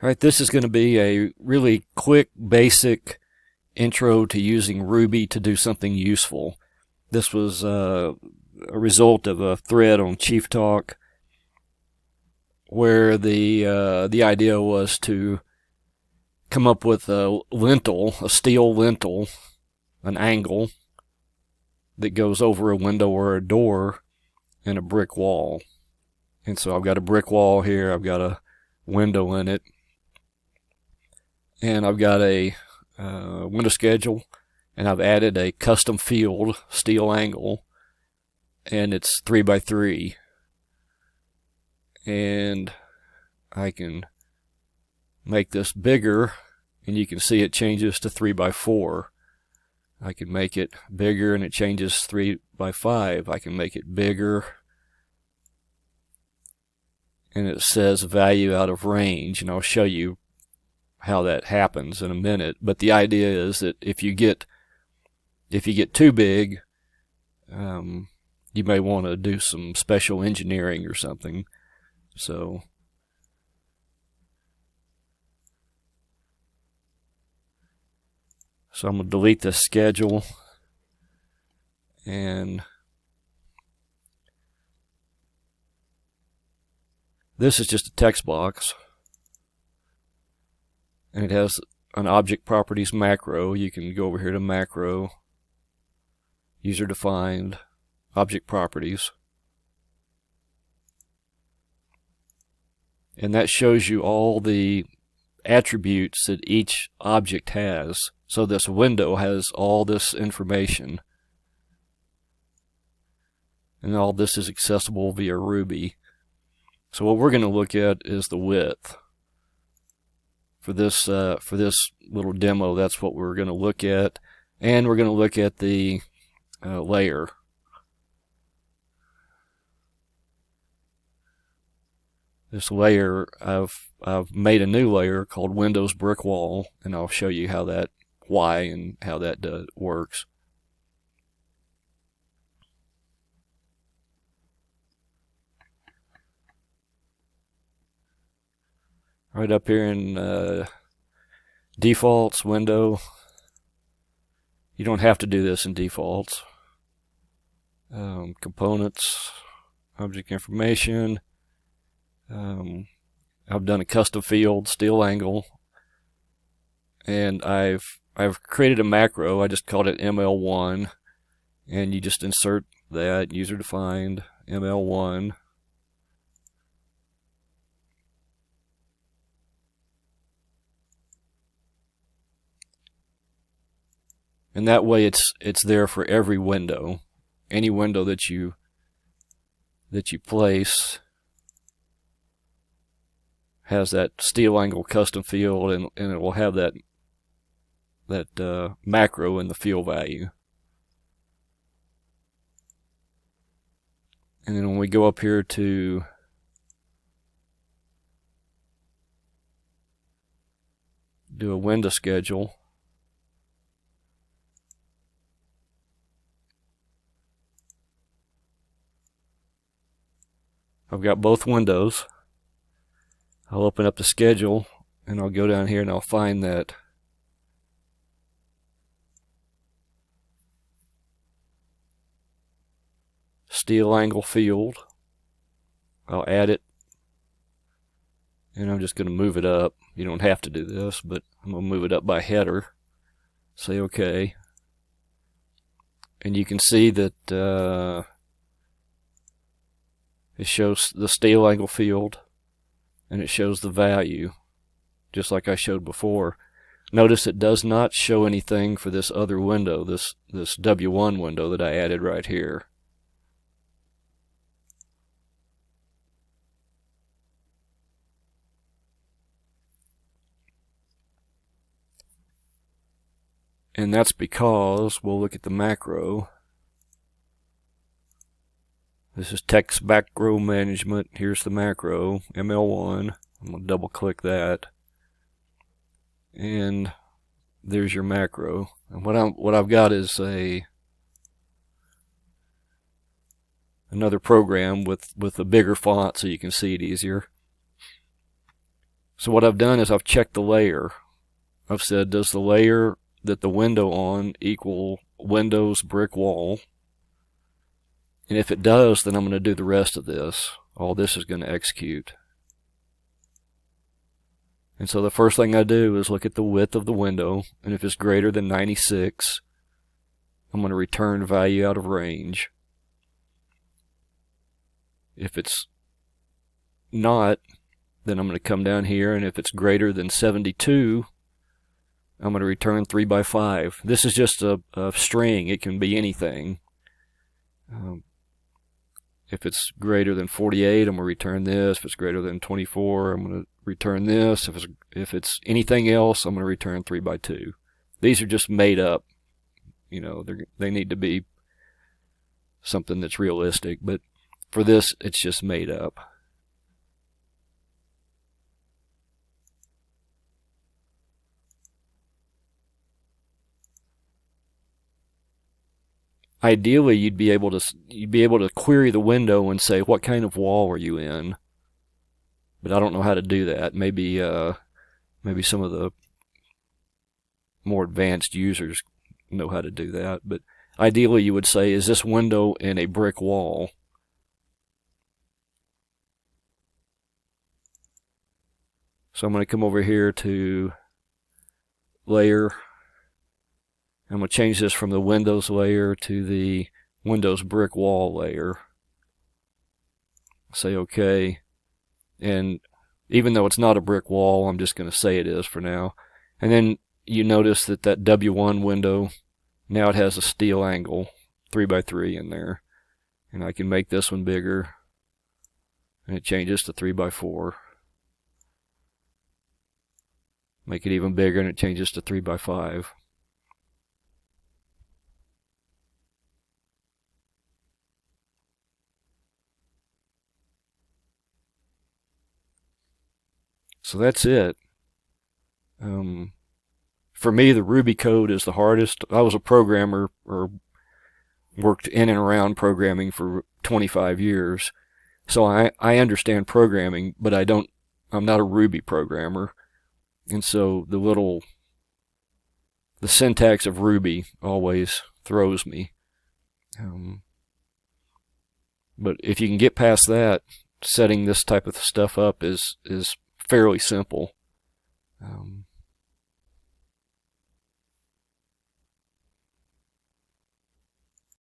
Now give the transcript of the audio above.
Alright, this is going to be a really quick, basic intro to using Ruby to do something useful. This was a result of a thread on Chief Talk where the idea was to come up with a lintel, a steel lintel, an angle that goes over a window or a door in a brick wall. And so I've got a brick wall here, I've got a window in it, and I've got a window schedule, and I've added a custom field steel angle, and it's 3x3, and I can make this bigger, and you can see it changes to 3x4. I can make it bigger and it changes 3x5. I can make it bigger and it says value out of range, and I'll show you how that happens in a minute. But the idea is that if you get too big, you may want to do some special engineering or something. So I'm going to delete this schedule, and this is just a text box, and it has an object properties macro. You can go over here to macro, user defined, object properties, and that shows you all the attributes that each object has. So this window has all this information, and all this is accessible via Ruby. So what we're going to look at is the width. For this little demo, that's what we're going to look at, and we're going to look at the layer. This layer, I've made a new layer called Windows Brick Wall, and I'll show you why and how that works. Right up here in defaults window, you don't have to do this in defaults. Components, object information. I've done a custom field steel angle, and I've created a macro. I just called it ML1, and you just insert that user defined ML1. And that way it's there for every window. Any window that you place has that steel angle custom field, and it will have that macro in the field value. And then when we go up here to do a window schedule, I've got both windows. I'll open up the schedule, and I'll go down here and I'll find that steel angle field. I'll add it, and I'm just going to move it up. You don't have to do this, but I'm going to move it up by header. Say OK. And you can see that it shows the steel angle field, and it shows the value, just like I showed before. Notice it does not show anything for this other window, this W1 window that I added right here. And that's because we'll look at the macro. This is text macro management. Here's the macro, ML1. I'm going to double click that. And there's your macro. And what I've got is another program with a bigger font so you can see it easier. So what I've done is I've checked the layer. I've said, does the layer that the window on equal Windows brick wall? And if it does, then I'm going to do the rest of this. All this is going to execute. And so the first thing I do is look at the width of the window, and if it's greater than 96, I'm going to return value out of range. If it's not, then I'm going to come down here, and if it's greater than 72, I'm going to return 3 by 5. This is just a string. It can be anything. If it's greater than 48, I'm going to return this. If it's greater than 24, I'm going to return this. If it's anything else, I'm going to return 3 by 2. These are just made up. You know, they need to be something that's realistic. But for this, it's just made up. Ideally, you'd be able to query the window and say, what kind of wall are you in? But I don't know how to do that. Maybe some of the more advanced users know how to do that. But ideally, you would say, is this window in a brick wall? So I'm going to come over here to Layer. I'm going to change this from the Windows layer to the Windows brick wall layer. Say OK. And even though it's not a brick wall, I'm just going to say it is for now. And then you notice that W1 window, now it has a steel angle, 3 by 3 in there. And I can make this one bigger. And it changes to 3 by 4. Make it even bigger and it changes to 3 by 5. So that's it. For me, the Ruby code is the hardest. I was a programmer, or worked in and around programming for 25 years. So I understand programming, but I'm not a Ruby programmer. And so the syntax of Ruby always throws me. But if you can get past that, setting this type of stuff up is fairly simple.